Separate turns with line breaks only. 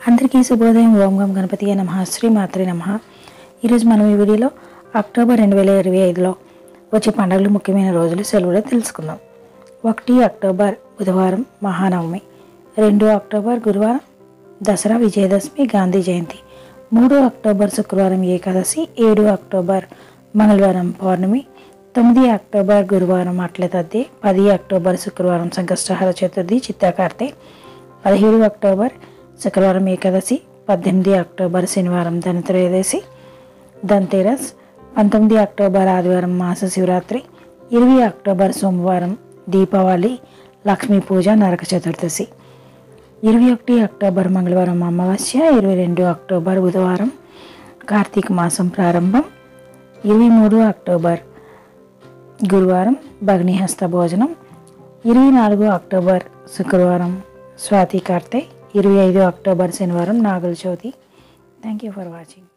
అందరికీ శుభోదయం. ఓం గం గణపతియే నమః. శ్రీ మాత్రే నమః. ఈరోజు మనం ఈ వీడియోలో అక్టోబర్ 2025లో వచ్చే పండుగలు, ముఖ్యమైన రోజులు, సెలవులు తెలుసుకుందాం. 1 అక్టోబర్ బుధవారం మహానవమి, 2 అక్టోబర్ గురువారం దసరా విజయదశమి గాంధీ జయంతి, 3 అక్టోబర్ శుక్రవారం ఏకాదశి, 7 అక్టోబర్ మంగళవారం పౌర్ణమి, 9 అక్టోబర్ గురువారం అట్ల తద్ది, 10 అక్టోబర్ శుక్రవారం సంకష్టహర చతుర్థి చిత్తాకార్తె, 17 అక్టోబర్ శుక్రవారం ఏకాదశి, 18 అక్టోబర్ శనివారం ధనత్రయోదశి ధన్తేరస్, 19 అక్టోబర్ ఆదివారం మాస శివరాత్రి, 20 అక్టోబర్ సోమవారం దీపావళి లక్ష్మీ పూజ నరక చతుర్దశి, 21 అక్టోబర్ మంగళవారం అమావాస్య, 22 అక్టోబర్ బుధవారం కార్తీక మాసం ప్రారంభం, 23 అక్టోబర్ గురువారం భగ్నిహస్త భోజనం, 24 అక్టోబర్ శుక్రవారం స్వాతి కార్తె, 25 అక్టోబర్ శనివారం Nagula Chavithi. Thank you for watching.